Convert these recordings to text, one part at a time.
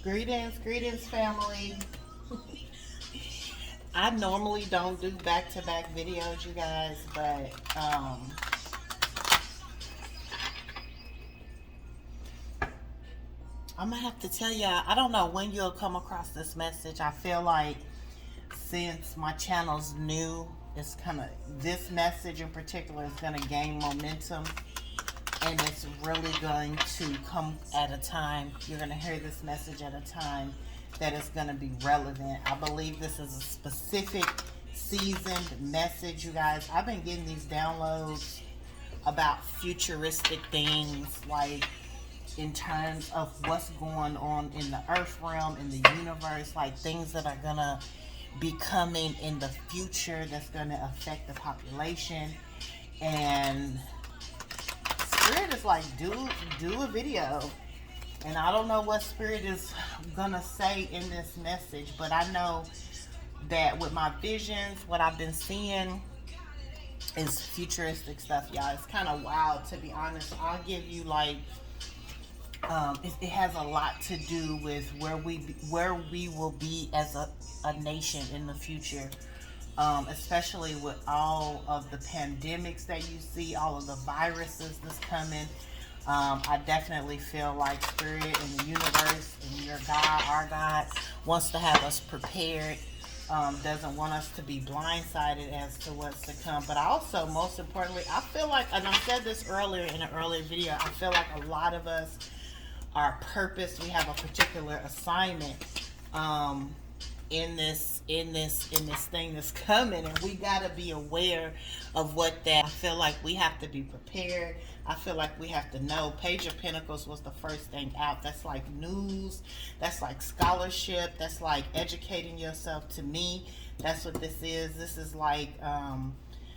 Greetings, family. I normally don't do back-to-back videos, you guys, but I'm gonna have to tell y'all. I don't know when you'll come across this message. I feel like since my channel's new, it's kind of this message in particular is gonna gain momentum, and it's really going to come at a time. You're gonna hear this message at a time that is going to be relevant. I believe this is a specific seasoned message, you guys. I've been getting these downloads about futuristic things, like in terms of what's going on in the earth realm, in the universe, like things that are going to be coming in the future that's going to affect the population. And Spirit is like, do a video. And I don't know what Spirit is gonna say in this message, but I know that with my visions, what I've been seeing is futuristic stuff, y'all. It's kind of wild, to be honest. I'll give you like, it has a lot to do with where we will be as a nation in the future. Especially with all of the pandemics that you see, all of the viruses that's coming. I definitely feel like Spirit and the universe and your God, our God, wants to have us prepared. Doesn't want us to be blindsided as to what's to come. But also, most importantly, I feel like, and I said this earlier in an earlier video, I feel like a lot of us are purpose. We have a particular assignment in this thing that's coming, and we got to be aware of what that. I feel like we have to be prepared. I feel like we have to know. Page of Pentacles was the first thing out. That's like news, that's like scholarship, that's like educating yourself. To me, that's what this is. This is like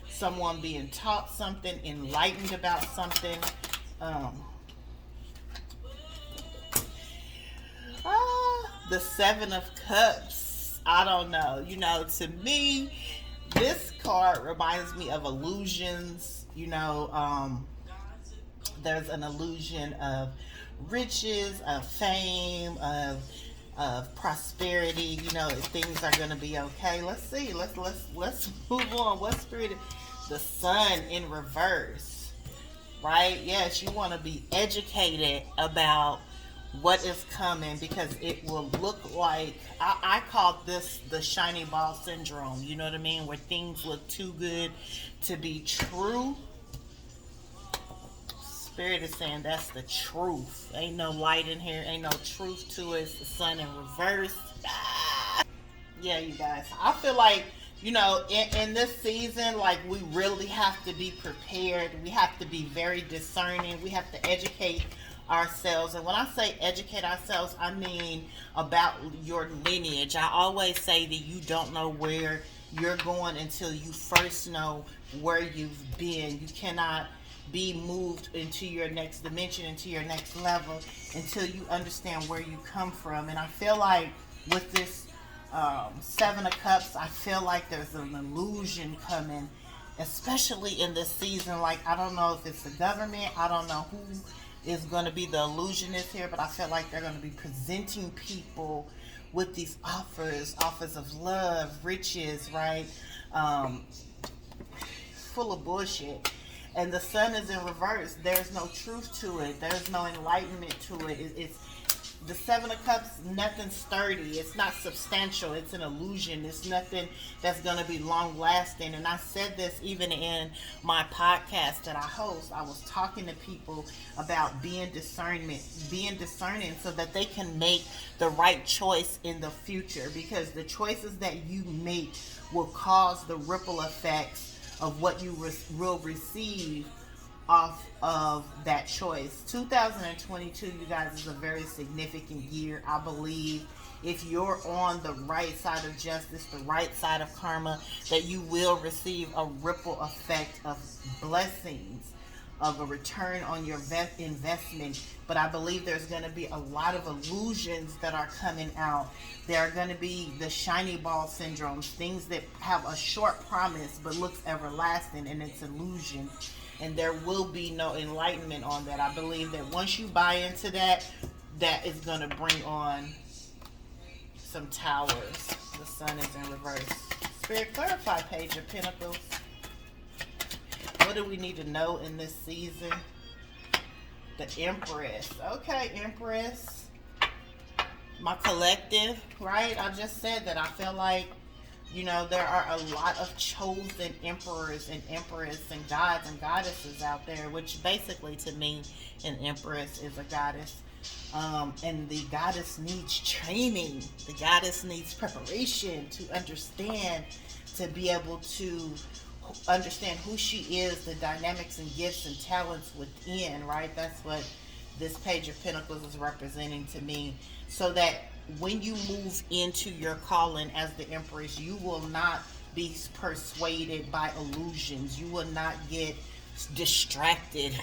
someone being taught something, enlightened about something. The Seven of Cups, I don't know. You know, to me, this card reminds me of illusions. You know, there's an illusion of riches, of fame, of prosperity. You know, things are gonna be okay. Let's see. Let's move on. What Spirit? The Sun in reverse, right? Yes, you want to be educated about what is coming, because it will look like, I call this the shiny ball syndrome. You know what I mean? Where things look too good to be true. Spirit is saying that's the truth. Ain't no light in here. Ain't no truth to it. It's the Sun in reverse. Yeah, you guys. I feel like, you know, in this season, like, we really have to be prepared. We have to be very discerning. We have to educate ourselves. And when I say educate ourselves, I mean about your lineage. I always say that you don't know where you're going until you first know where you've been. You cannot be moved into your next dimension, into your next level, until you understand where you come from. And I feel like with this Seven of Cups, I feel like there's an illusion coming, especially in this season. Like, I don't know if it's the government, I don't know who is going to be the illusionist here, but I feel like they're going to be presenting people with these offers of love, riches, right? Full of bullshit. And the Sun is in reverse. There's no truth to it. There's no enlightenment to it. It's the Seven of Cups, nothing sturdy. It's not substantial. It's an illusion. It's nothing that's going to be long lasting. And I said this even in my podcast that I host. I was talking to people about being discerning so that they can make the right choice in the future. Because the choices that you make will cause the ripple effects of what you will receive off of that choice. 2022, you guys, is a very significant year. I believe if you're on the right side of justice, the right side of karma, that you will receive a ripple effect of blessings, of a return on your investment. But I believe there's going to be a lot of illusions that are coming out. There are going to be the shiny ball syndromes, things that have a short promise but looks everlasting, and it's illusion. And there will be no enlightenment on that. I believe that once you buy into that, that is going to bring on some towers. The sun is in reverse. Spirit, clarify Page of Pentacles. What do we need to know in this season? The Empress. Okay, Empress. My collective, right? I just said that I feel like, you know, there are a lot of chosen emperors and empress and gods and goddesses out there, which basically to me, an empress is a goddess. And the goddess needs training. The goddess needs preparation to understand, to be able to understand who she is, the dynamics and gifts and talents within, right? That's what this Page of Pentacles is representing to me. So that when you move into your calling as the Empress, you will not be persuaded by illusions. You will not get distracted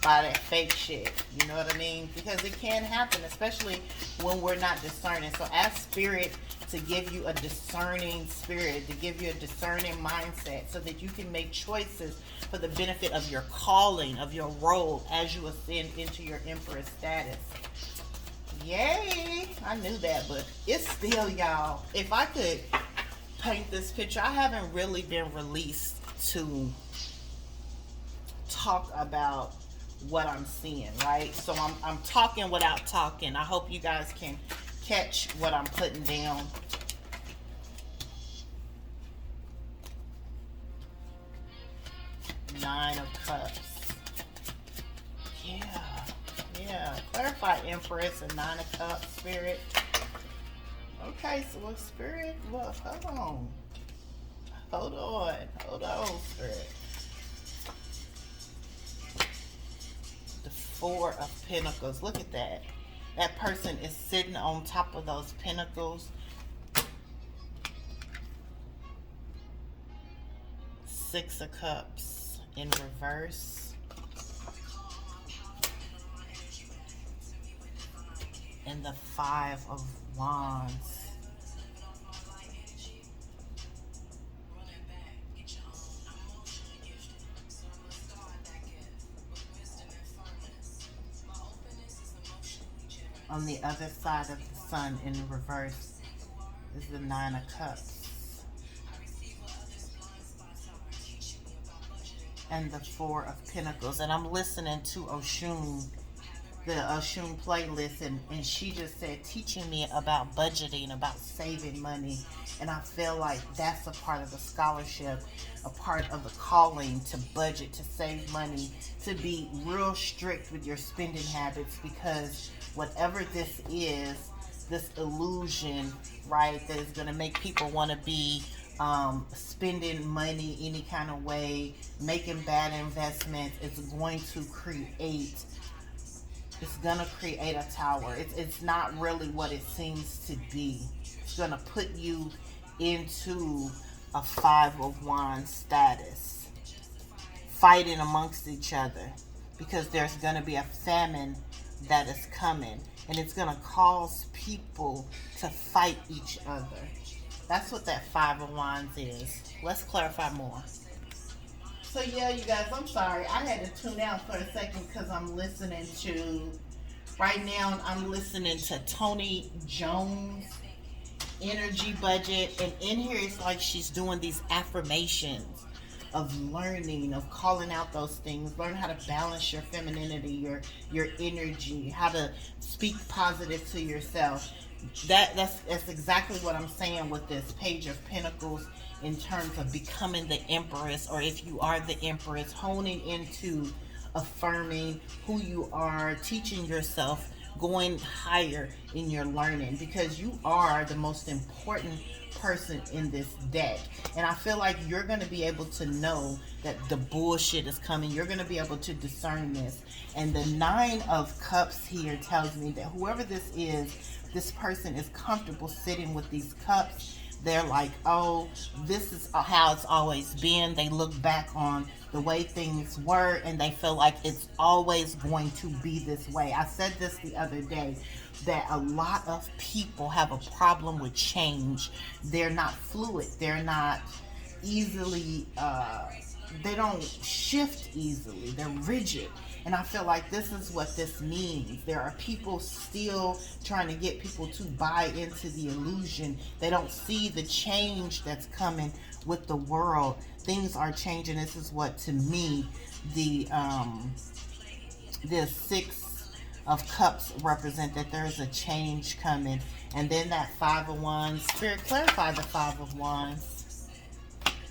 by that fake shit. You know what I mean? Because it can happen, especially when we're not discerning. So ask Spirit to give you a discerning spirit, to give you a discerning mindset, so that you can make choices for the benefit of your calling, of your role as you ascend into your Empress status. Yay! I knew that, but it's still, y'all. If I could paint this picture, I haven't really been released to talk about what I'm seeing, right? So I'm talking without talking. I hope you guys can catch what I'm putting down. Nine of Cups. Yeah. Clarify Empress and Nine of Cups, Spirit. Okay, so look, Spirit, look, hold on, Spirit. The Four of Pentacles. Look at that. That person is sitting on top of those pentacles. Six of Cups in reverse. And the Five of Wands. On the other side of the sun in reverse is the Nine of Cups. And the Four of Pentacles. And I'm listening to Oshun, the Oshun playlist, and she just said, teaching me about budgeting, about saving money. And I feel like that's a part of the scholarship, a part of the calling, to budget, to save money, to be real strict with your spending habits, because whatever this is, this illusion, right, that is going to make people want to be spending money any kind of way, making bad investments, it's going to create a tower. It's not really what it seems to be. It's going to put you into a Five of Wands status, fighting amongst each other, because there's going to be a famine that is coming, and it's going to cause people to fight each other. That's what that Five of Wands is. Let's clarify more. So yeah, you guys, I'm sorry. I had to tune out for a second because I'm listening to, right now, I'm listening to Tony Jones, Energy Budget. And in here, it's like she's doing these affirmations of learning, of calling out those things. Learn how to balance your femininity, your energy, how to speak positive to yourself. That's exactly what I'm saying with this Page of Pentacles, in terms of becoming the Empress, or if you are the Empress, honing into affirming who you are, teaching yourself, going higher in your learning, because you are the most important person in this deck. And I feel like you're going to be able to know that the bullshit is coming. You're going to be able to discern this. And the Nine of Cups here tells me that whoever this is, this person is comfortable sitting with these cups. They're like, oh, this is how it's always been. They look back on the way things were, and they feel like it's always going to be this way. I said this the other day, that a lot of people have a problem with change. They're not fluid. They're not easily, they don't shift easily. They're rigid. And I feel like this is what this means. There are people still trying to get people to buy into the illusion. They don't see the change that's coming with the world. Things are changing. This is what, to me, the Six of Cups represent, that there's a change coming. And then that Five of Wands. Spirit, clarify the Five of Wands.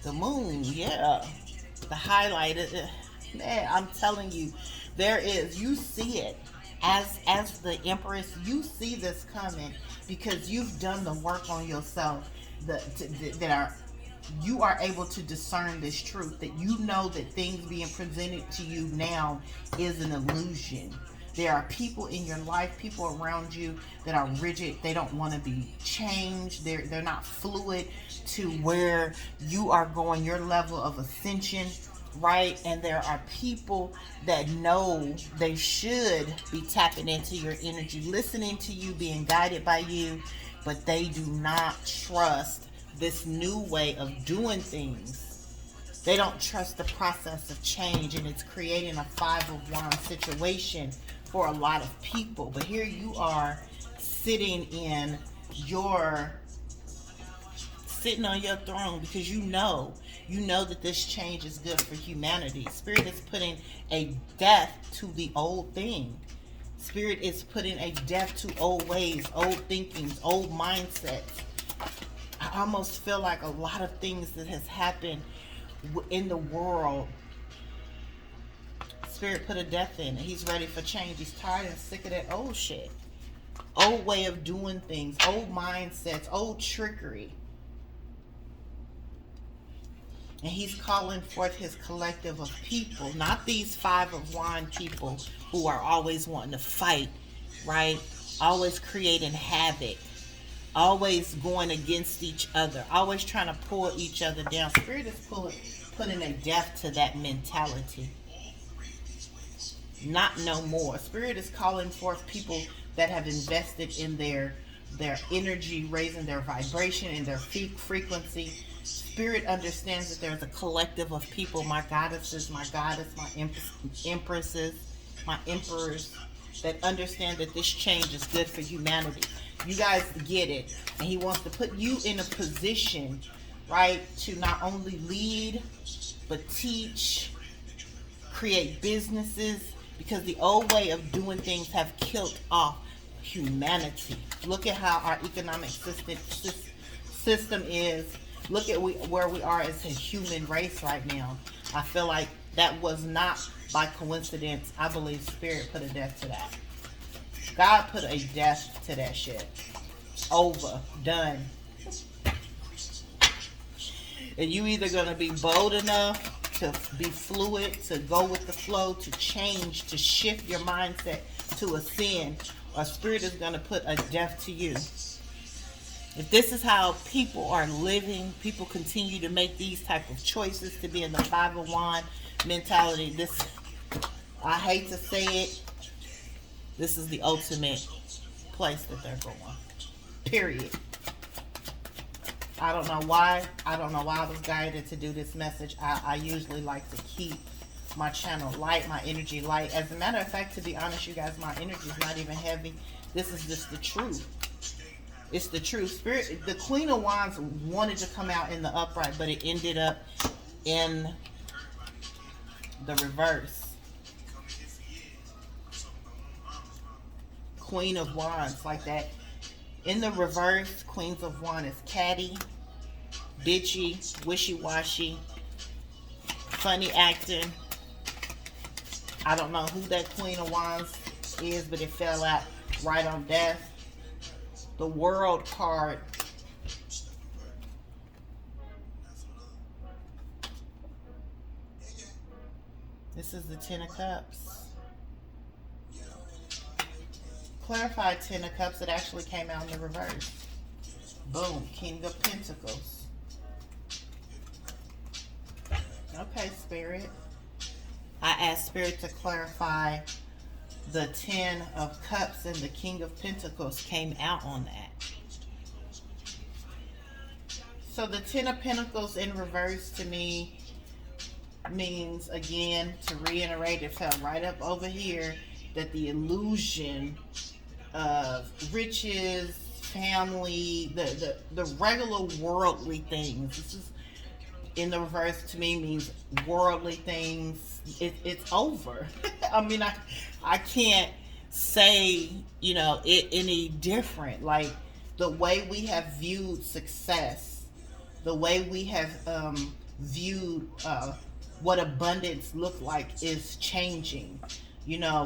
The moon, yeah. The highlighted. Man, I'm telling you, there is, you see it. As the Empress, you see this coming because you've done the work on yourself. You are able to discern this truth, that you know that things being presented to you now is an illusion. There are people in your life, people around you that are rigid. They don't want to be changed. They're not fluid to where you are going, your level of ascension, right? And there are people that know they should be tapping into your energy, listening to you, being guided by you, but they do not trust this new way of doing things. They don't trust the process of change, and it's creating a Five of Wands situation for a lot of people. But here you are sitting on your throne because you know that this change is good for humanity. Spirit is putting a death to the old thing. Spirit is putting a death to old ways, old thinkings, old mindsets. I almost feel like a lot of things that has happened in the world, Spirit put a death in it. He's ready for change. He's tired and sick of that old shit. Old way of doing things, old mindsets, old trickery. And he's calling forth his collective of people, not these Five of Wands people who are always wanting to fight, right? Always creating havoc. Always going against each other. Always trying to pull each other down. Spirit is putting a death to that mentality. Not no more. Spirit is calling forth people that have invested in their energy, raising their vibration and their frequency. Spirit understands that there's a collective of people, my goddesses, my goddess, my empresses, my emperors, that understand that this change is good for humanity. You guys get it. And he wants to put you in a position, right, to not only lead, but teach, create businesses, because the old way of doing things have killed off humanity. Look at how our economic system is. Look at where we are as a human race right now. I feel like that was not by coincidence. I believe Spirit put a death to that. God put a death to that shit. Over. Done. And you either going to be bold enough to be fluid, to go with the flow, to change, to shift your mindset, to ascend, or Spirit is going to put a death to you. If this is how people are living, people continue to make these type of choices to be in the Five of Wands mentality. This, I hate to say it, this is the ultimate place that they're going. Period. I don't know why. I don't know why I was guided to do this message. I usually like to keep my channel light, my energy light. As a matter of fact, to be honest, you guys, my energy is not even heavy. This is just the truth. It's the truth. Spirit, the Queen of Wands wanted to come out in the upright, but it ended up in the reverse. Queen of Wands, like that. In the reverse, Queens of Wands is catty, bitchy, wishy-washy, funny acting. I don't know who that Queen of Wands is, but it fell out right on death. The World card. This is the Ten of Cups. Clarified Ten of Cups. It actually came out in the reverse. Boom. King of Pentacles. Okay, Spirit. I asked Spirit to clarify the Ten of Cups, and the King of Pentacles came out on that. So the Ten of Pentacles in reverse, to me, means, again, to reiterate, it fell right up over here, that the illusion of riches, family, the regular worldly things. This is in the reverse, to me, means worldly things. It's over. I mean, I can't say, it any different. Like, the way we have viewed success, the way we have viewed what abundance look like is changing.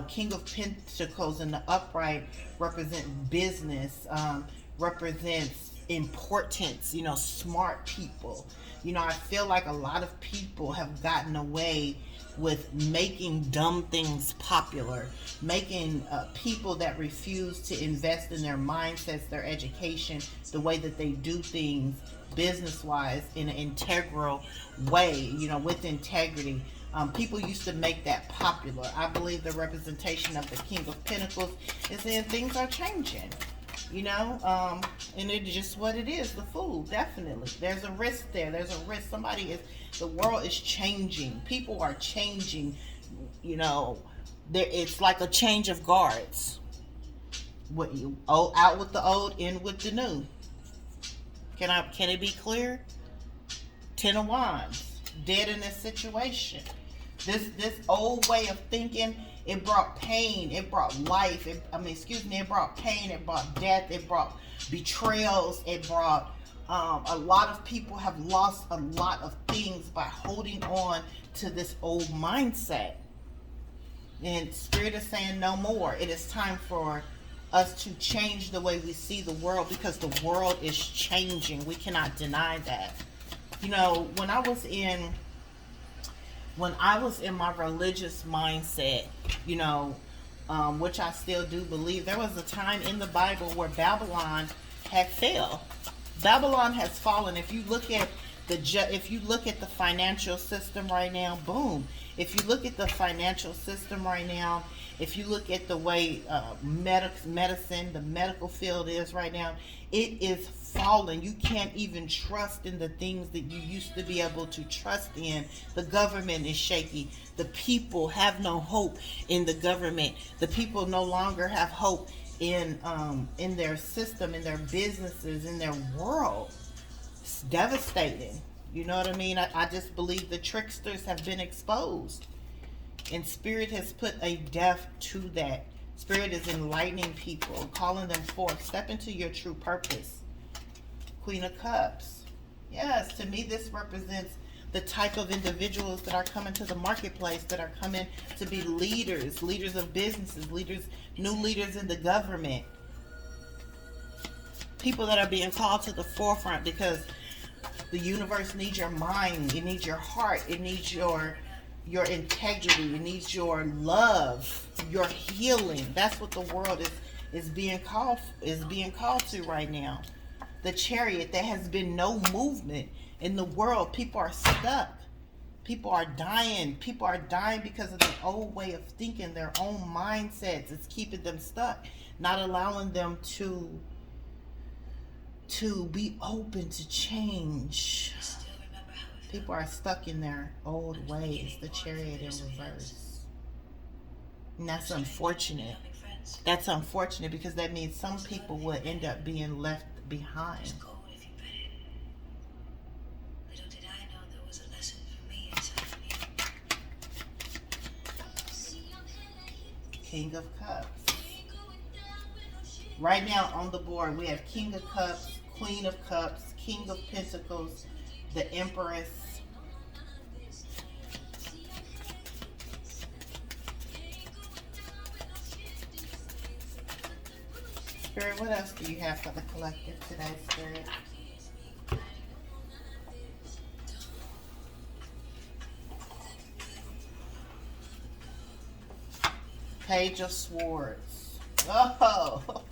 King of Pentacles in the upright represent business, represents importance, smart people. I feel like a lot of people have gotten away with making dumb things popular, making people that refuse to invest in their mindsets, their education, the way that they do things business wise in an integral way, with integrity. People used to make that popular. I believe the representation of the King of Pentacles is that things are changing. And it's just what it is. The Fool, definitely. There's a risk there. There's a risk. The world is changing. People are changing. It's like a change of guards. Out with the old, in with the new. Can it be clear? 10 of Wands, dead in this situation. This old way of thinking, it brought pain, it brought life, it brought pain, it brought death, it brought betrayals, it brought, a lot of people have lost a lot of things by holding on to this old mindset. And Spirit is saying no more. It is time for us to change the way we see the world, because the world is changing. We cannot deny that. When I was in my religious mindset, which I still do believe, there was a time in the Bible where Babylon had fell. Babylon has fallen. If you look at the financial system right now, boom. If you look at the financial system right now, if you look at the way medicine, the medical field is right now, it is falling. You can't even trust in the things that you used to be able to trust in. The government is shaky. The people have no hope in the government. The people no longer have hope in their system, in their businesses, in their world. It's devastating. You know what I mean? I just believe the tricksters have been exposed. And Spirit has put a death to that. Spirit is enlightening people, calling them forth. Step into your true purpose. Queen of Cups. Yes, to me this represents the type of individuals that are coming to the marketplace, that are coming to be leaders of businesses, new leaders in the government. People that are being called to the forefront, because the universe needs your mind, it needs your heart, it needs your integrity, it needs your love, your healing. That's what the world is being called to right now. The Chariot, there has been no movement in the world. People are stuck. People are dying. People are dying because of their old way of thinking, their own mindsets. It's keeping them stuck, not allowing them to be open to change. People are stuck in their old ways. The Chariot in reverse. And that's unfortunate. That's unfortunate, because that means some people will end up being left behind. King of Cups. Right now on the board, we have King of Cups, Queen of Cups, King of Pentacles, the Empress. Spirit, what else do you have for the collective today, Spirit? Page of Swords. Oh!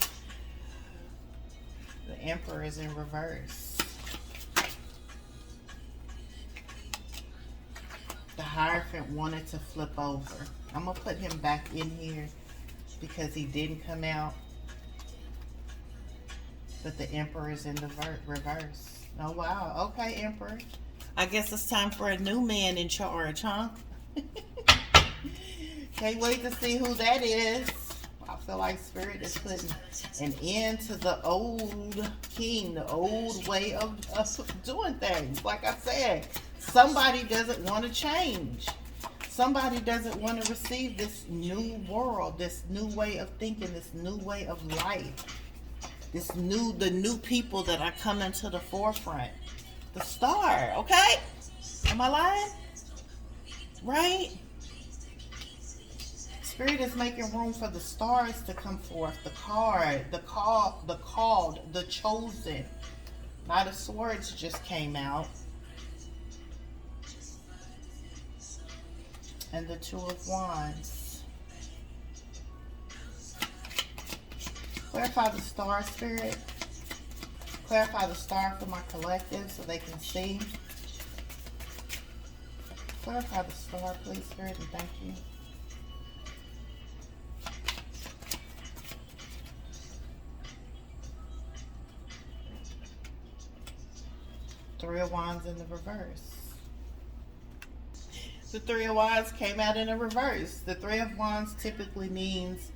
The Emperor is in reverse. The Hierophant wanted to flip over. I'm going to put him back in here because he didn't come out. But the Emperor is in the reverse. Oh, wow. Okay, Emperor. I guess it's time for a new man in charge, huh? Can't wait to see who that is. I feel like Spirit is putting an end to the old king, the old way of doing things. Like I said, somebody doesn't want to change. Somebody doesn't want to receive this new world, this new way of thinking, this new way of life, the new people that are coming to the forefront. The star, okay? Am I lying? Right? Spirit is making room for the stars to come forth. The card, the called, the chosen. Knight of Swords just came out. And the Two of Wands. Clarify the star, Spirit. Clarify the star for my collective so they can see. Clarify the star, please, Spirit, and thank you. Three of Wands in the reverse. The Three of Wands came out in a reverse. The Three of Wands typically means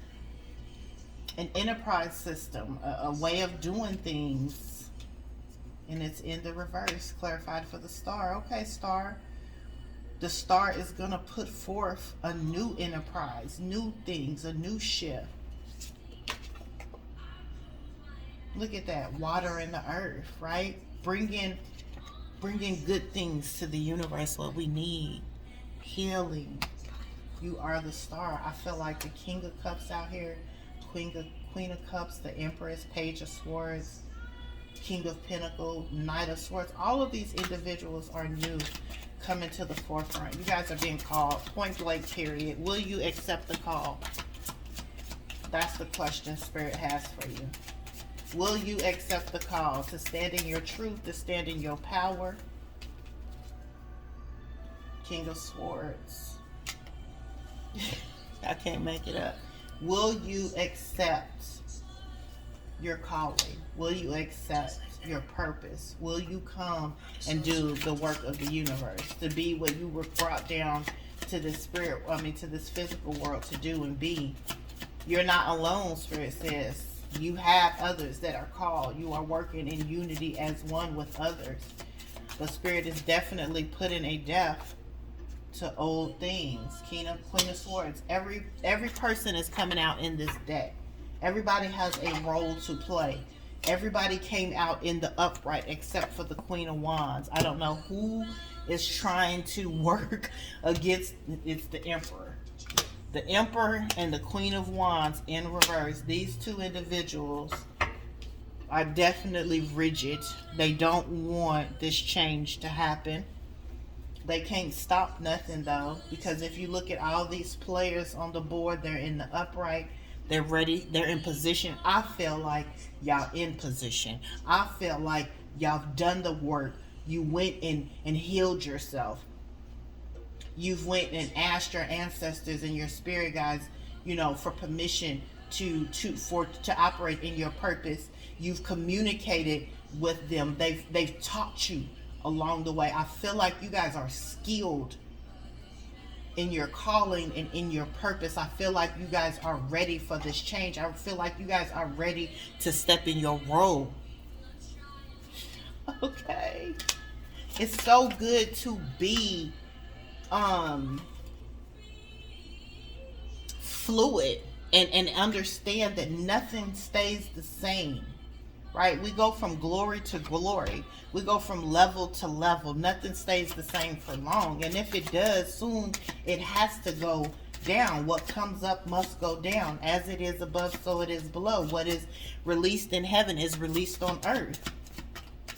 an enterprise system, a way of doing things. And it's in the reverse, clarified for the star. Okay, star. The star is going to put forth a new enterprise, new things, a new shift. Look at that, water in the earth, right? Bringing good things to the universe, what we need. Healing. You are the star. I feel like the King of Cups out here, Queen of Cups, the Empress, Page of Swords, King of Pentacles, Knight of Swords. All of these individuals are new, coming to the forefront. You guys are being called, point blank, period. Will you accept the call? That's the question Spirit has for you. Will you accept the call to stand in your truth, to stand in your power? King of Swords. I can't make it up. Will you accept your calling? Will you accept your purpose? Will you come and do the work of the universe? To be what you were brought down to this spirit, to this physical world to do and be. You're not alone, Spirit says. You have others that are called. You are working in unity as one with others. But Spirit is definitely putting a death to old things. Queen of Swords. Every person is coming out in this deck. Everybody has a role to play. Everybody came out in the upright except for the Queen of Wands. I don't know who is trying to work against. It's the Emperor. The Emperor and the Queen of Wands in reverse. These two individuals are definitely rigid. They don't want this change to happen. They can't stop nothing though, because if you look at all these players on the board, they're in the upright, they're ready, they're in position. I feel like y'all in position. I feel like y'all done the work. You went in and healed yourself. You've went and asked your ancestors and your spirit guides, for permission to operate in your purpose. You've communicated with them. They've taught you along the way. I feel like you guys are skilled in your calling and in your purpose. I feel like you guys are ready for this change. I feel like you guys are ready to step in your role. Okay. It's so good to be fluid and understand that nothing stays the same. Right? We go from glory to glory. We go from level to level. Nothing stays the same for long. And if it does, soon it has to go down. What comes up must go down. As it is above, so it is below. What is released in heaven is released on earth.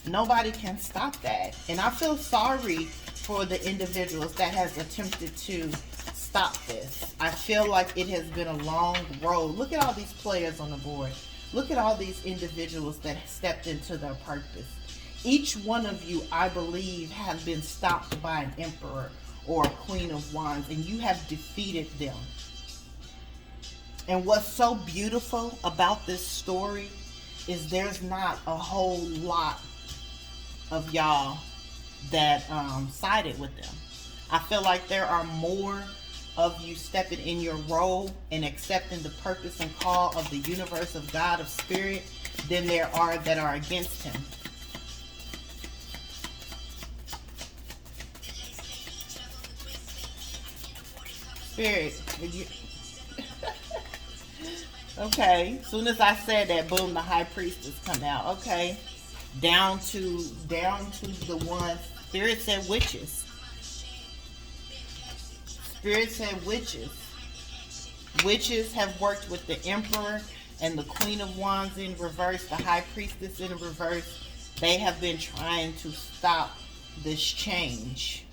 Nobody can stop that. And I feel sorry for the individuals that has attempted to stop this. I feel like it has been a long road. Look at all these players on the board. Look at all these individuals that stepped into their purpose. Each one of you, I believe, has been stopped by an emperor or a queen of wands, and you have defeated them. And what's so beautiful about this story is there's not a whole lot of y'all that sided with them. I feel like there are more of you stepping in your role and accepting the purpose and call of the universe of God of spirit than there are that are against him. Spirit, okay, as soon as I said that, boom, the high priestess come out. Okay, down to the one. Spirit said witches. Spirit said witches. Witches have worked with the emperor and the queen of wands in reverse, the high priestess in reverse. They have been trying to stop this change.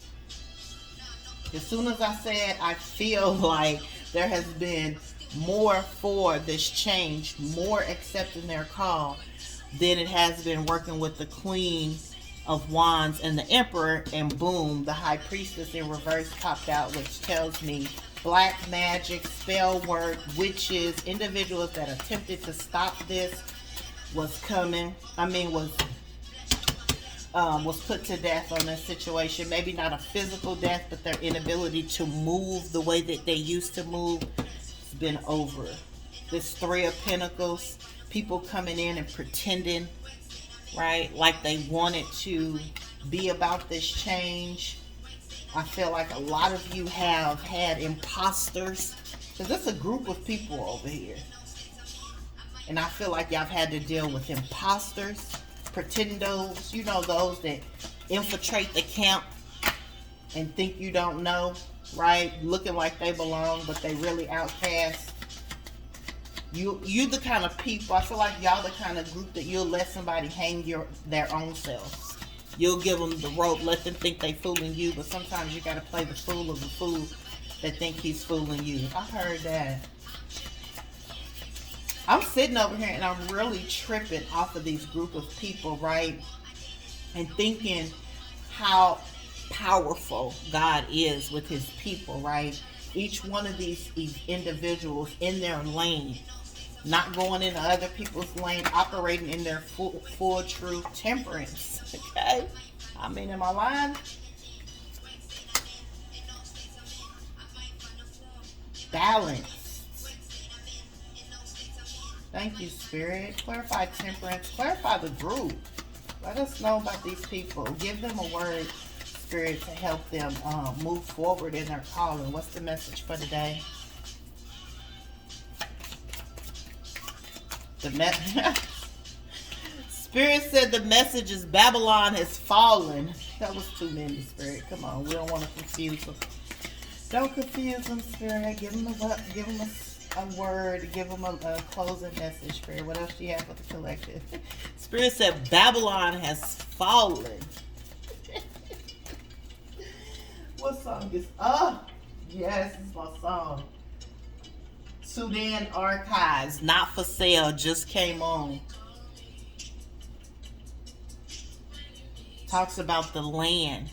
As soon as I said I feel like there has been more for this change, more accepting their call than it has been working with the queen of wands and the emperor, and boom, the high priestess in reverse popped out, which tells me black magic, spell work, witches, individuals that attempted to stop this was coming. Was put to death on this situation. Maybe not a physical death, but their inability to move the way that they used to move has been over. This Three of Pentacles, people coming in and pretending, right, like they wanted to be about this change. I feel like a lot of you have had imposters, because it's a group of people over here, and I feel like y'all have had to deal with imposters, pretendos, you know, those that infiltrate the camp and think you don't know, right? Looking like they belong, but they really outcast. You the kind of people, I feel like y'all the kind of group that you'll let somebody hang their own selves. You'll give them the rope, let them think they fooling you, but sometimes you got to play the fool of the fool that think he's fooling you. I heard that. I'm sitting over here and I'm really tripping off of these group of people, right? And thinking how powerful God is with his people, right? Each one of these individuals in their lane, not going into other people's lane, operating in their full true temperance. Okay? I mean, am I lying? Balance. Thank you, Spirit. Clarify temperance. Clarify the group. Let us know about these people. Give them a word, Spirit, to help them move forward in their calling. What's the message for today? Spirit said the message is Babylon has fallen. That was too many, Spirit. Come on, we don't want to confuse them. Don't confuse them, Spirit. Give them a word, give them a closing message, Spirit. What else do you have for the collective? Spirit said Babylon has fallen. What song is yes, it's my song. Sudan Archives, not for sale, just came on. Talks about the land.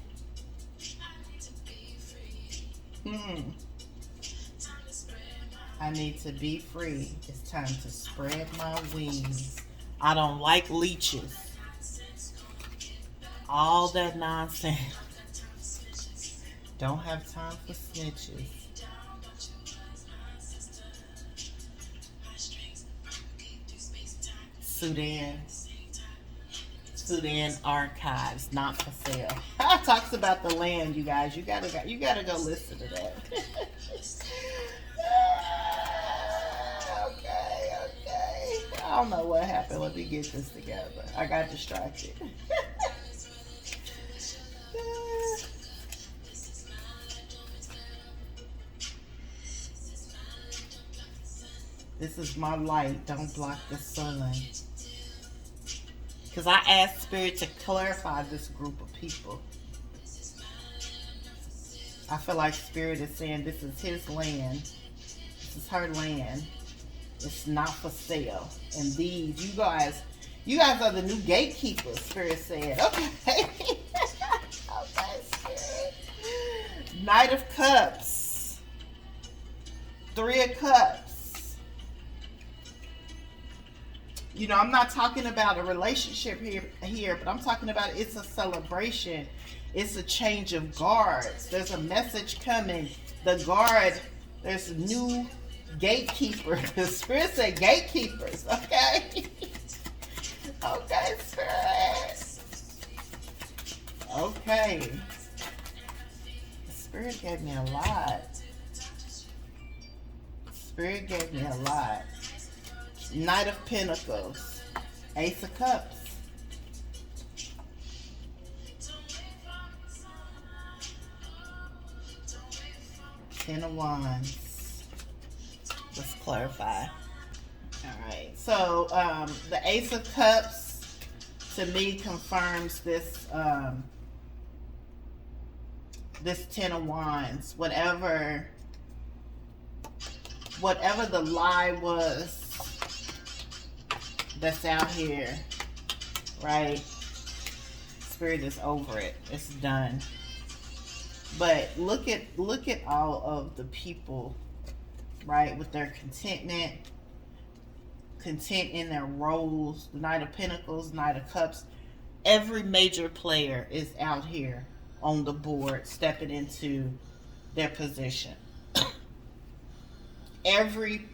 I need to be free. It's time to spread my wings. I don't like leeches. All that nonsense. Don't have time for snitches. Sudan Archives, not for sale. Talks about the land, you guys. You gotta go listen to that. Okay. I don't know what happened. Let me get this together. I got distracted. This is my light. Don't block the sun. Because I asked Spirit to clarify this group of people. I feel like Spirit is saying this is his land. This is her land. It's not for sale. And these, you guys are the new gatekeepers, Spirit said. Okay. Okay, Spirit. Knight of Cups. Three of Cups. You know, I'm not talking about a relationship here, but I'm talking about it's a celebration. It's a change of guards. There's a message coming. The guard, there's new gatekeeper. The Spirit said gatekeepers, okay? Okay, Spirit. Okay. The Spirit gave me a lot. Spirit gave me a lot. Knight of Pentacles. Ace of Cups. 10 of Wands. Let's clarify. Alright, so the Ace of Cups to me confirms this this 10 of Wands. Whatever the lie was that's out here, right? Spirit is over it. It's done. But look at all of the people, right, with their contentment, content in their roles. The Knight of Pentacles, Knight of Cups. Every major player is out here on the board, stepping into their position. Every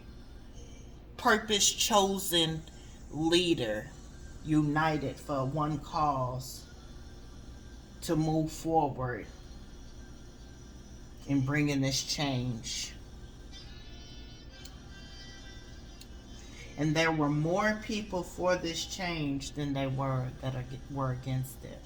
purpose chosen leader united for one cause to move forward in bringing this change. And there were more people for this change than they were that were against it.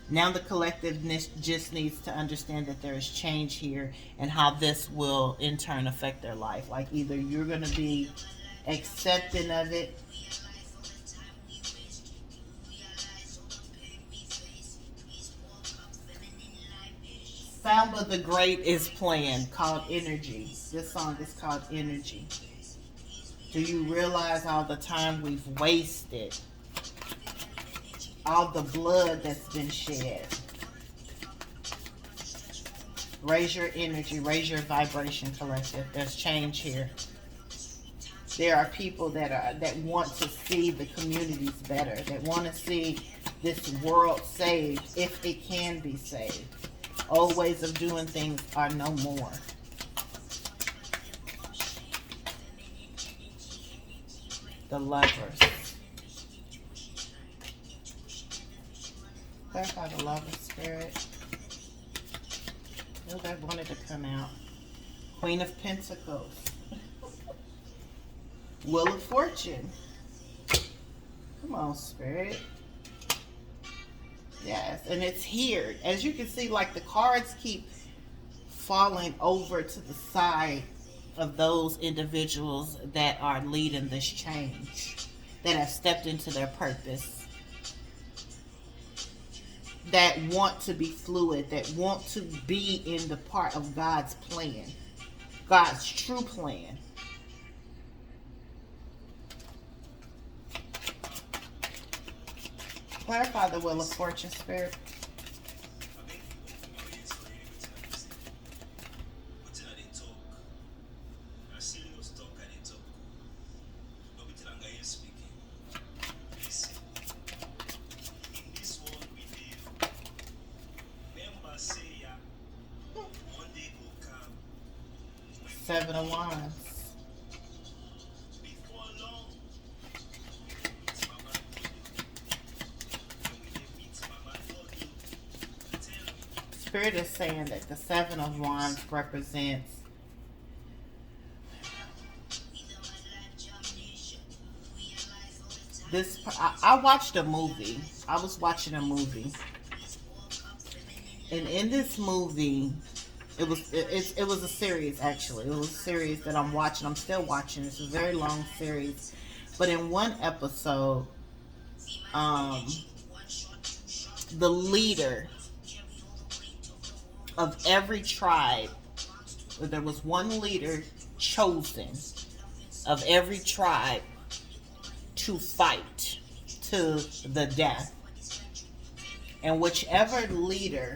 Now the collective just needs to understand that there is change here and how this will in turn affect their life. Like either you're going to be accepting of it, Samba the Great is playing, called Energy. This song is called Energy. Do you realize all the time we've wasted? All the blood that's been shed. Raise your energy, raise your vibration, collective. There's change here. There are people that want to see the communities better, that want to see this world saved, if it can be saved. Old ways of doing things are no more. The Lovers. Clarify the Lover, Spirit. Oh, that wanted to come out. Queen of Pentacles. Wheel of Fortune. Come on, Spirit. Yes, and it's here. As you can see, like the cards keep falling over to the side of those individuals that are leading this change, that have stepped into their purpose, that want to be fluid, that want to be in the part of God's plan, God's true plan. Clarify the Wheel of Fortune, Spirit. Seven of Wands. Spirit is saying that the Seven of Wands represents this. I watched a movie. I was watching a movie, and in this movie, it was a series, actually. It was a series that I'm watching. I'm still watching. It's a very long series, but in one episode, the leader of every tribe, there was one leader chosen of every tribe to fight to the death, and whichever leader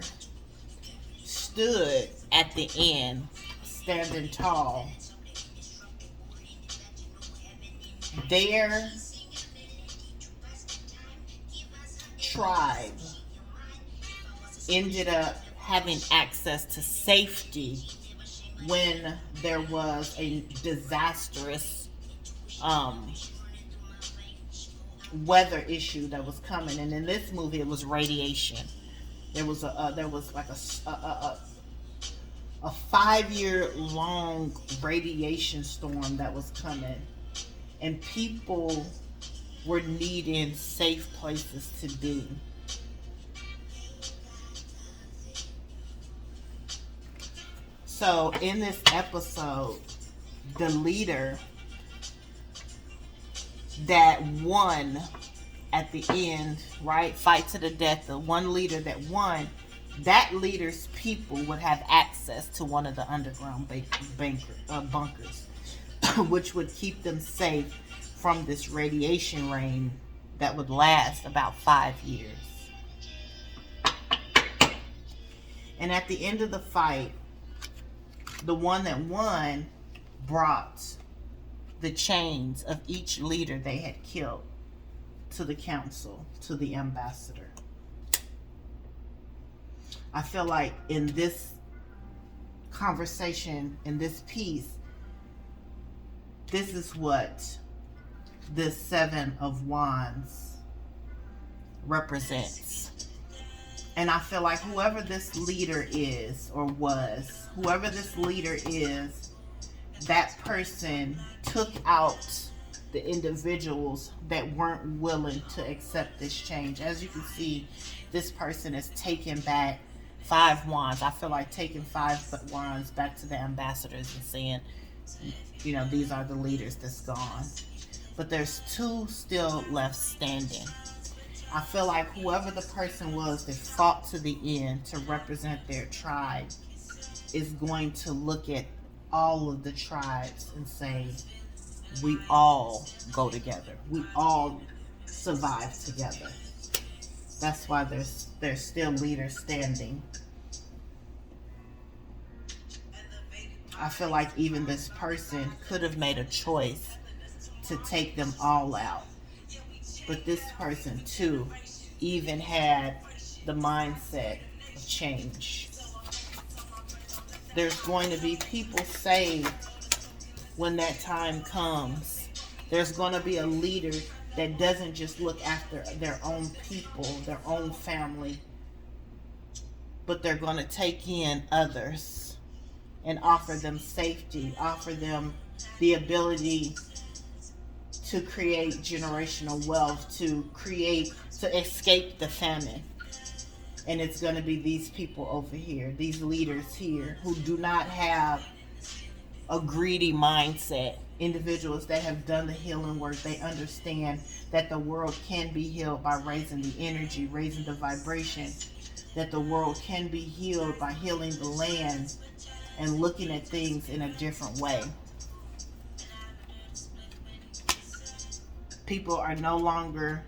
stood at the end, standing tall, their tribe ended up having access to safety when there was a disastrous weather issue that was coming. And in this movie, it was radiation. There was like a 5-year long radiation storm that was coming, and people were needing safe places to be. So in this episode, the leader that won at the end, right, fight to the death, the one leader that won, that leader's people would have access to one of the underground bunkers, which would keep them safe from this radiation rain that would last about 5 years. And at the end of the fight, the one that won brought the chains of each leader they had killed to the council, to the ambassador. I feel like in this conversation, in this piece, this is what this Seven of Wands represents. And I feel like whoever this leader is, or was, whoever this leader is, that person took out the individuals that weren't willing to accept this change. As you can see, this person is taking back 5 wands. I feel like taking 5 wands back to the ambassadors and saying, you know, these are the leaders that's gone. But there's 2 still left standing. I feel like whoever the person was that fought to the end to represent their tribe is going to look at all of the tribes and say, we all go together. We all survive together. That's why there's still leaders standing. I feel like even this person could have made a choice to take them all out. But this person too even had the mindset of change. There's going to be people saved when that time comes. There's going to be a leader that doesn't just look after their own people, their own family, but they're going to take in others and offer them safety, offer them the ability to create generational wealth, to escape the famine. And it's going to be these people over here, these leaders here, who do not have a greedy mindset. Individuals that have done the healing work. They understand that the world can be healed by raising the energy, raising the vibration. That the world can be healed by healing the land and looking at things in a different way. People are no longer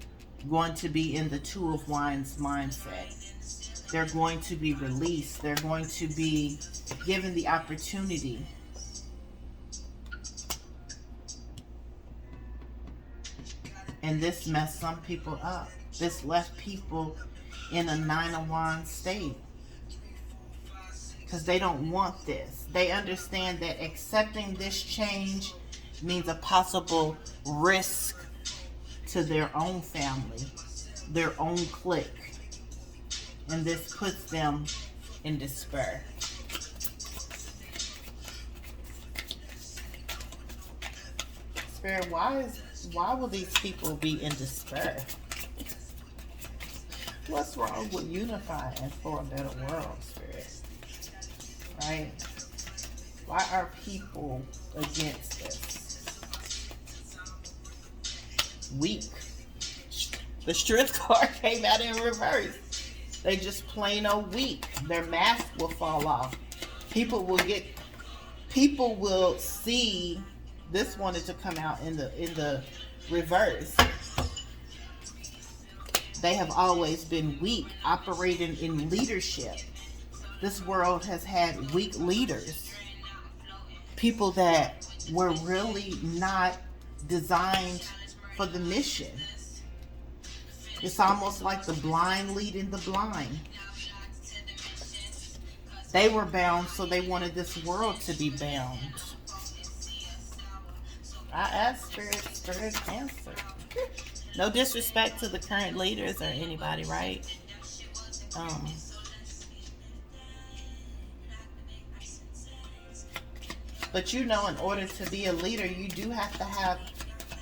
going to be in the 2 of Wands mindset. They're going to be released. They're going to be given the opportunity and this messed some people up. This left people in a 9 of Wands state because they don't want this. They understand that accepting this change means a possible risk to their own family, their own clique, and this puts them in despair. Spirit, why will these people be in despair? What's wrong with unifying for a better world, Spirit? Right? Why are people against this? Weak. The Strength card came out in reverse. They just plain old weak. Their mask will fall off. People will see. This wanted to come out in the reverse. They have always been weak, operating in leadership. This world has had weak leaders. People that were really not designed for the mission. It's almost like the blind leading the blind. They were bound, so they wanted this world to be bound. I asked Spirit answer. No disrespect to the current leaders or anybody, right? But you know, in order to be a leader, you do have to have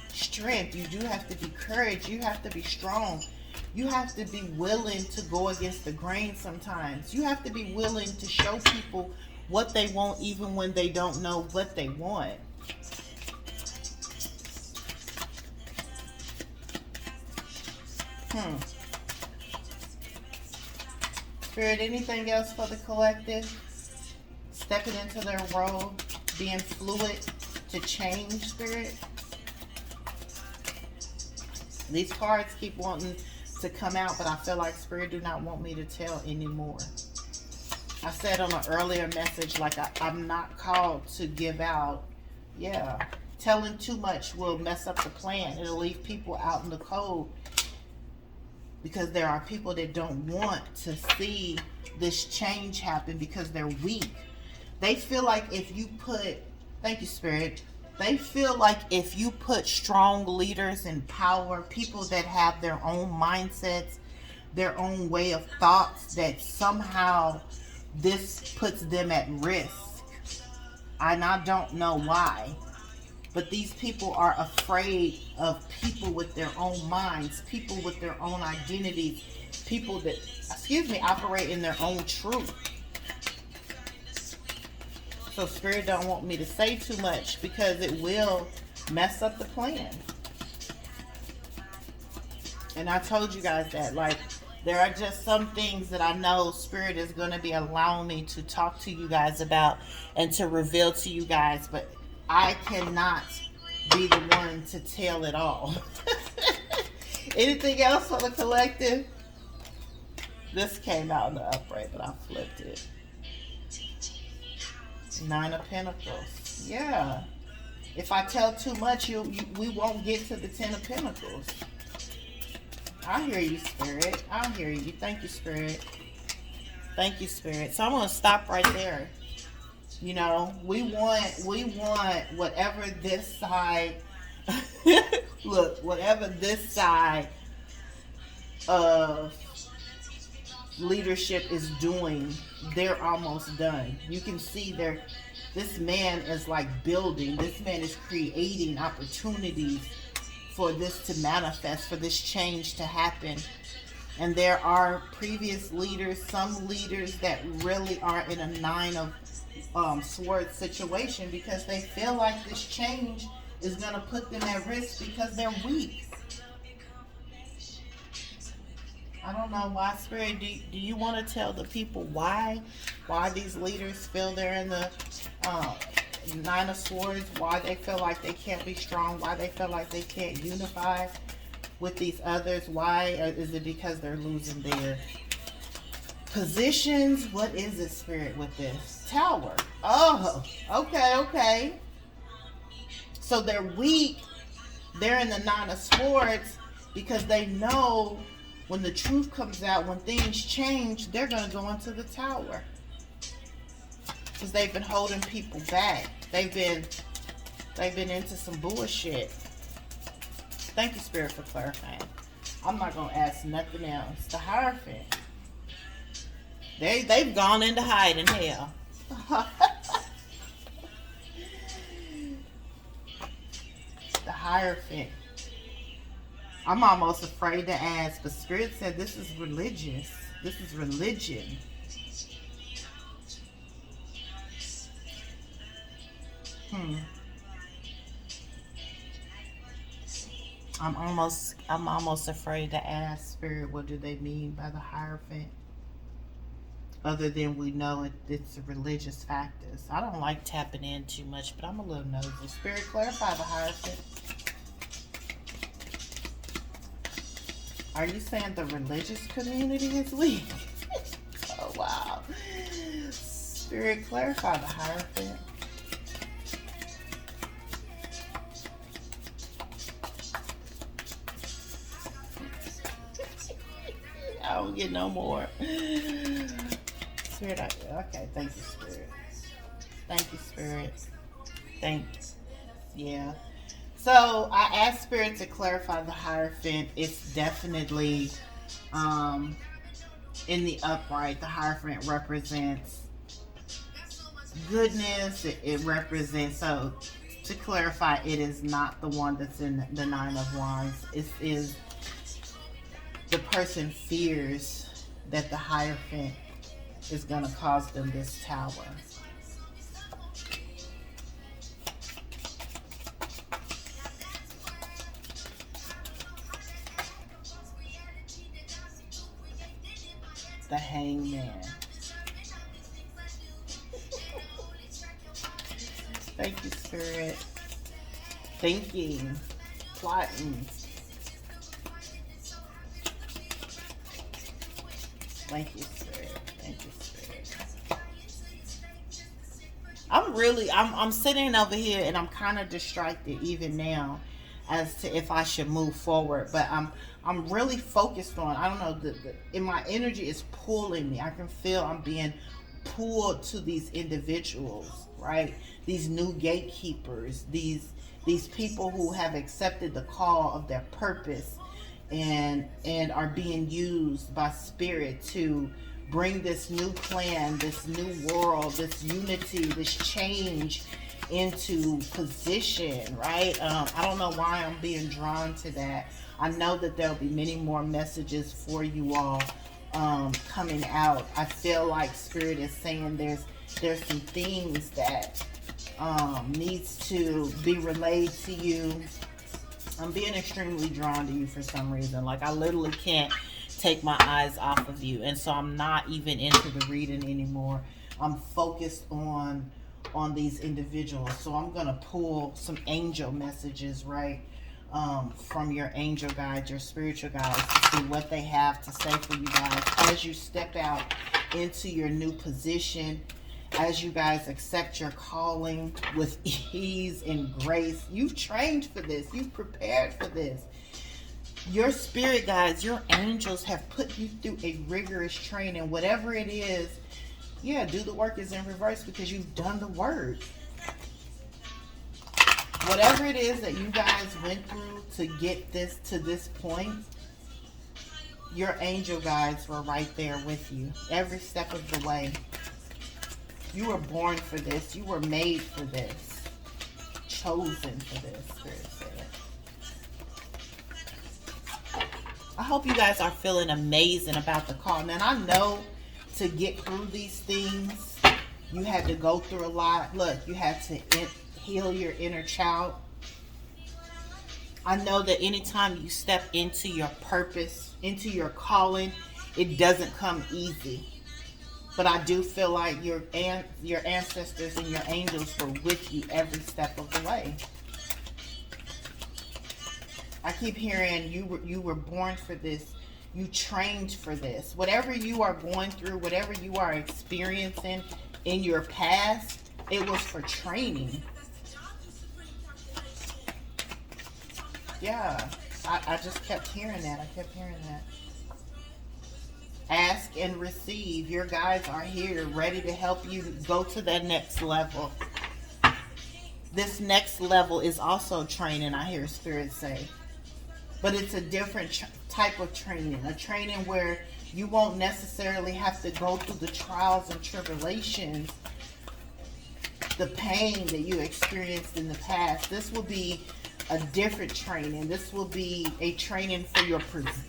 strength. You do have to be courage. You have to be strong. You have to be willing to go against the grain sometimes. You have to be willing to show people what they want even when they don't know what they want. Spirit, anything else for the collective? Stepping into their role, being fluid to change, Spirit? These cards keep wanting to come out, but I feel like Spirit do not want me to tell anymore. I said on an earlier message, like I'm not called to give out. Yeah, telling too much will mess up the plan. It'll leave people out in the cold, because there are people that don't want to see this change happen because they're weak. They feel like if you put, thank you, Spirit, they feel like if you put strong leaders in power, people that have their own mindsets, their own way of thoughts, that somehow this puts them at risk. And I don't know why. But these people are afraid of people with their own minds, people with their own identities, people that, operate in their own truth. So Spirit don't want me to say too much because it will mess up the plan. And I told you guys that, like, there are just some things that I know Spirit is going to be allowing me to talk to you guys about and to reveal to you guys, but I cannot be the one to tell it all. Anything else for the collective? This came out in the upright, but I flipped it. 9 of Pentacles. Yeah. If I tell too much, we won't get to the 10 of Pentacles. I hear you, Spirit. I hear you. Thank you, Spirit. Thank you, Spirit. So I'm going to stop right there. You know, we want whatever this side, look, whatever this side of leadership is doing, they're almost done. You can see this man is like building, this man is creating opportunities for this to manifest, for this change to happen. And there are previous leaders, some leaders that really are in a 9 of Swords situation because they feel like this change is going to put them at risk because they're weak. I don't know why, Spirit. Do you want to tell the people why these leaders feel they're in the 9 of Swords, why they feel like they can't be strong, why they feel like they can't unify with these others? Why is it because they're losing their positions? What is it, Spirit, with this? Tower. Oh, okay. So they're weak. They're in the 9 of Swords because they know when the truth comes out, when things change, they're going to go into the Tower. Because they've been holding people back. They've been into some bullshit. Thank you, Spirit, for clarifying. I'm not going to ask nothing else. The Hierophant. They've gone into hiding, hell. The Hierophant. I'm almost afraid to ask, but Spirit said this is religious. This is religion. I'm almost afraid to ask, Spirit, what do they mean by the Hierophant? Other than we know it's religious factors. I don't like tapping in too much, but I'm a little nosy. Spirit, clarify the Hierophant. Are you saying the religious community is weak? Oh, wow. Spirit, clarify the Hierophant. it no more. Spirit, okay, thank you, Spirit. Thank you, Spirit. Thanks. Yeah. So I asked Spirit to clarify the Hierophant. It's definitely in the upright. The Hierophant represents goodness. It represents, so to clarify, it is not the one that's in the Nine of Wands. It is the person fears that the Hierophant is going to cause them this tower. The Hangman. Thank you, Spirit. Thinking, plotting. Thank you, Spirit. Thank you, Spirit. I'm sitting over here and I'm kind of distracted even now as to if I should move forward, but I'm really focused on, I don't know, and my energy is pulling me. I can feel I'm being pulled to these individuals, right? These new gatekeepers, these people who have accepted the call of their purpose and are being used by Spirit to bring this new plan, this new world, this unity, this change into position, right? I don't know why I'm being drawn to that. I know that there'll be many more messages for you all coming out. I feel like Spirit is saying there's some things that needs to be relayed to you. I'm being extremely drawn to you for some reason. Like, I literally can't take my eyes off of you, and so I'm not even into the reading anymore. I'm focused on these individuals. So I'm gonna pull some angel messages, right, from your angel guides, your spiritual guides, to see what they have to say for you guys as you step out into your new position, as you guys accept your calling with ease and grace. You've trained for this. You've prepared for this. Your spirit guides, your angels have put you through a rigorous training. Whatever it is, yeah, do the work is in reverse because you've done the work. Whatever it is that you guys went through to get this to this point, your angel guides were right there with you every step of the way. You were born for this. You were made for this. Chosen for this, Spirit said. I hope you guys are feeling amazing about the call. Man, I know to get through these things, you had to go through a lot. Look, you had to heal your inner child. I know that anytime you step into your purpose, into your calling, it doesn't come easy. But I do feel like your ancestors and your angels were with you every step of the way. I keep hearing you were born for this. You trained for this. Whatever you are going through, whatever you are experiencing in your past, it was for training. Yeah, I just kept hearing that. I kept hearing that. Ask and receive. Your guides are here, ready to help you go to that next level. This next level is also training, I hear Spirit say. But it's a different type of training. A training where you won't necessarily have to go through the trials and tribulations, the pain that you experienced in the past. This will be a different training. This will be a training for your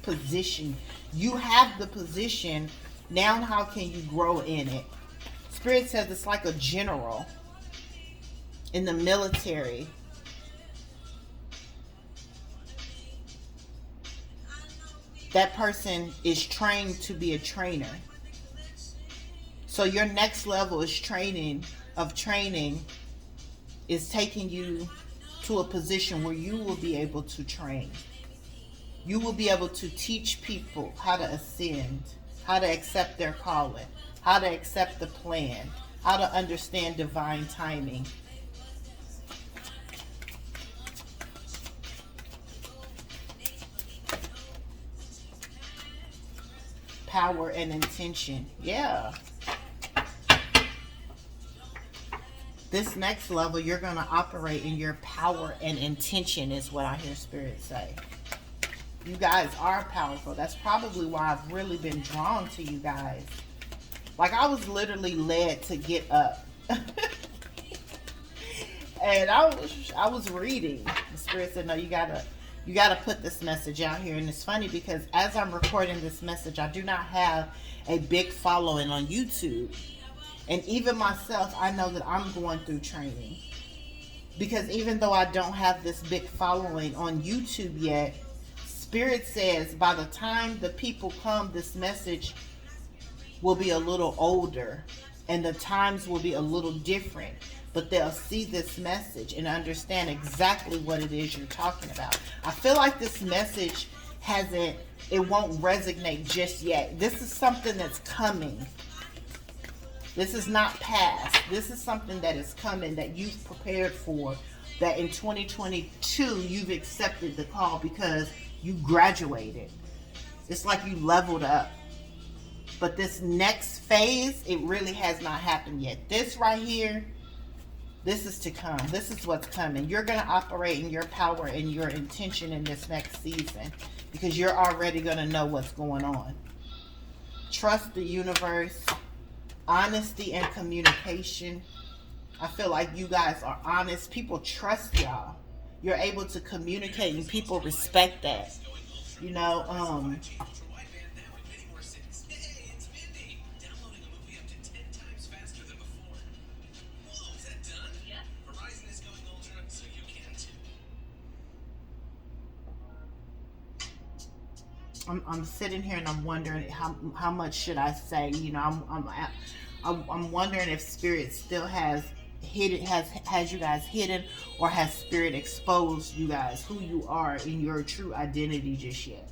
position. You have the position. Now how can you grow in it? Spirit says it's like a general in the military. That person is trained to be a trainer. So your next level is training is taking you to a position where you will be able to train. You will be able to teach people how to ascend, how to accept their calling, how to accept the plan, how to understand divine timing. power and intention. Yeah. This next level, you're going to operate in your power and intention is what I hear Spirit say. You guys are powerful. That's probably why I've really been drawn to you guys. Like, I was literally led to get up. And I was reading. The Spirit said, no, you gotta put this message out here. And it's funny because as I'm recording this message, I do not have a big following on YouTube. And even myself, I know that I'm going through training. Because even though I don't have this big following on YouTube yet, Spirit says by the time the people come, this message will be a little older. And the times will be a little different. But they'll see this message and understand exactly what it is you're talking about. I feel like this message it won't resonate just yet. This is something that's coming. This is not past. This is something that is coming that you've prepared for. That in 2022, you've accepted the call because you graduated. It's like you leveled up. But this next phase, it really has not happened yet. This right here, this is to come. This is what's coming. You're going to operate in your power and your intention in this next season because you're already going to know what's going on. Trust the universe. Honesty and communication. I feel like you guys are honest. People trust y'all. You're able to communicate and people respect that. You know, I'm sitting here and I'm wondering how much should I say. You know, I'm wondering if Spirit still has you guys hidden, or has Spirit exposed you guys who you are in your true identity just yet.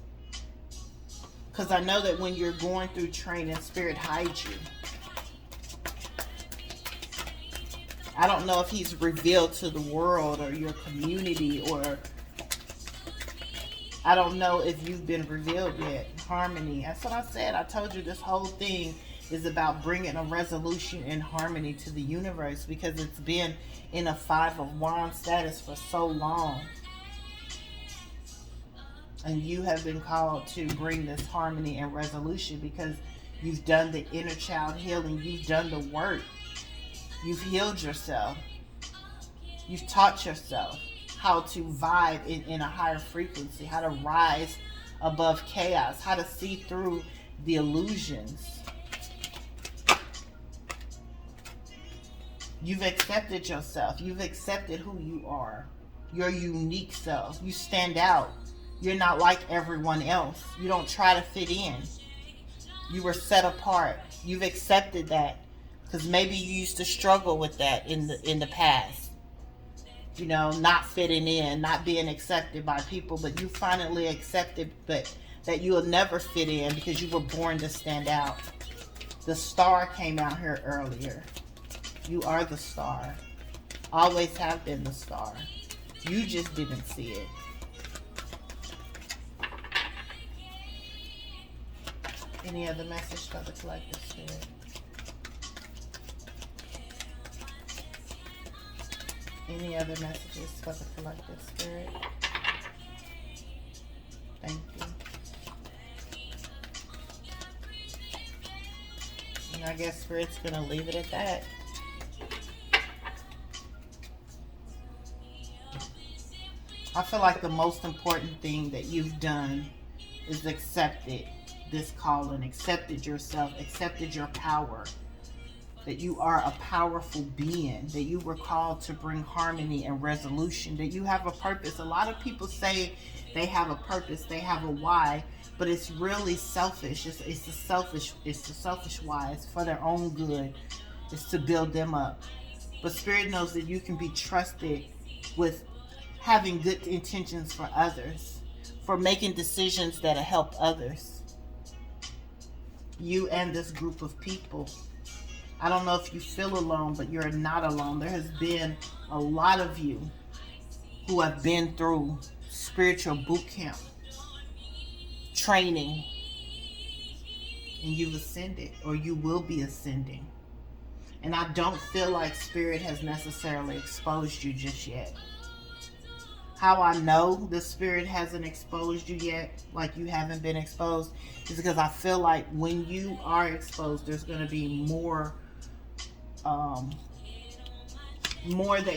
Because I know that when you're going through training, Spirit hides you. I don't know if He's revealed to the world or your community, or I don't know if you've been revealed yet. Harmony. That's what I said. I told you this whole thing is about bringing a resolution and harmony to the universe because it's been in a 5 of Wands status for so long. And you have been called to bring this harmony and resolution because you've done the inner child healing. You've done the work. You've healed yourself. You've taught yourself how to vibe in a higher frequency, how to rise above chaos, how to see through the illusions. You've accepted yourself. You've accepted who you are, your unique self. You stand out. You're not like everyone else. You don't try to fit in. You were set apart. You've accepted that because maybe you used to struggle with that in the past. You know, not fitting in, not being accepted by people, but you finally accepted that you will never fit in because you were born to stand out. The star came out here earlier. You are the star. Always have been the star. You just didn't see it. Any other message for the collective spirit? Any other messages for the collective spirit? Thank you. And I guess Spirit's going to leave it at that. I feel like the most important thing that you've done is accepted this calling, accepted yourself, accepted your power, that you are a powerful being, that you were called to bring harmony and resolution, that you have a purpose. A lot of people say they have a purpose, they have a why, but it's really selfish. It's the selfish why. It's for their own good. It's to build them up. But Spirit knows that you can be trusted with having good intentions for others, for making decisions that'll help others. You and this group of people. I don't know if you feel alone, but you're not alone. There has been a lot of you who have been through spiritual boot camp, training, and you've ascended, or you will be ascending. And I don't feel like Spirit has necessarily exposed you just yet. How I know the Spirit hasn't exposed you yet, like you haven't been exposed, is because I feel like when you are exposed, there's going to be more that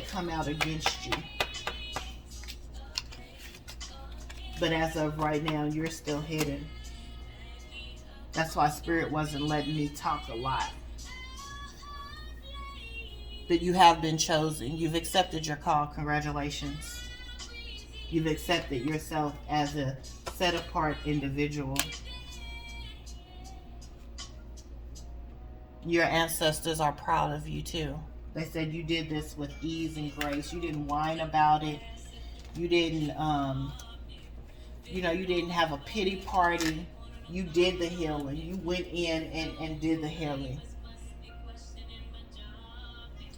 come out against you. But as of right now, you're still hidden. That's why Spirit wasn't letting me talk a lot. But you have been chosen. You've accepted your call. Congratulations. You've accepted yourself as a set apart individual. Your ancestors are proud of you too. They said you did this with ease and grace. You didn't whine about it. You didn't, you didn't have a pity party. You did the healing. You went in and did the healing.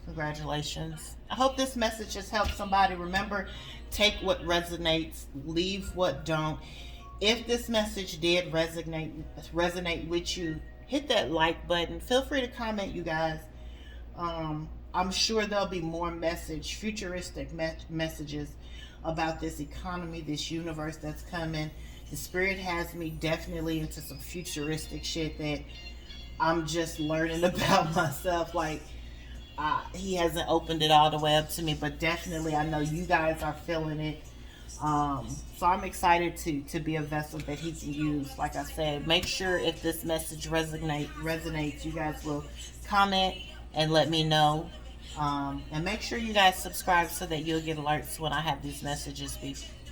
Congratulations. I hope this message has helped somebody. Remember, take what resonates, leave what don't. If this message did resonate with you, hit that like button. Feel free to comment, you guys. I'm sure there'll be more futuristic messages about this economy, this universe that's coming. The Spirit has me definitely into some futuristic shit that I'm just learning about myself. Like, he hasn't opened it all the way up to me, but definitely I know you guys are feeling it. So I'm excited to be a vessel that he can use. Like I said, make sure if this message resonates, you guys will comment and let me know. And make sure you guys subscribe so that you'll get alerts when I have these messages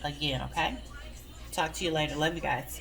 again, okay? Talk to you later. Love you guys.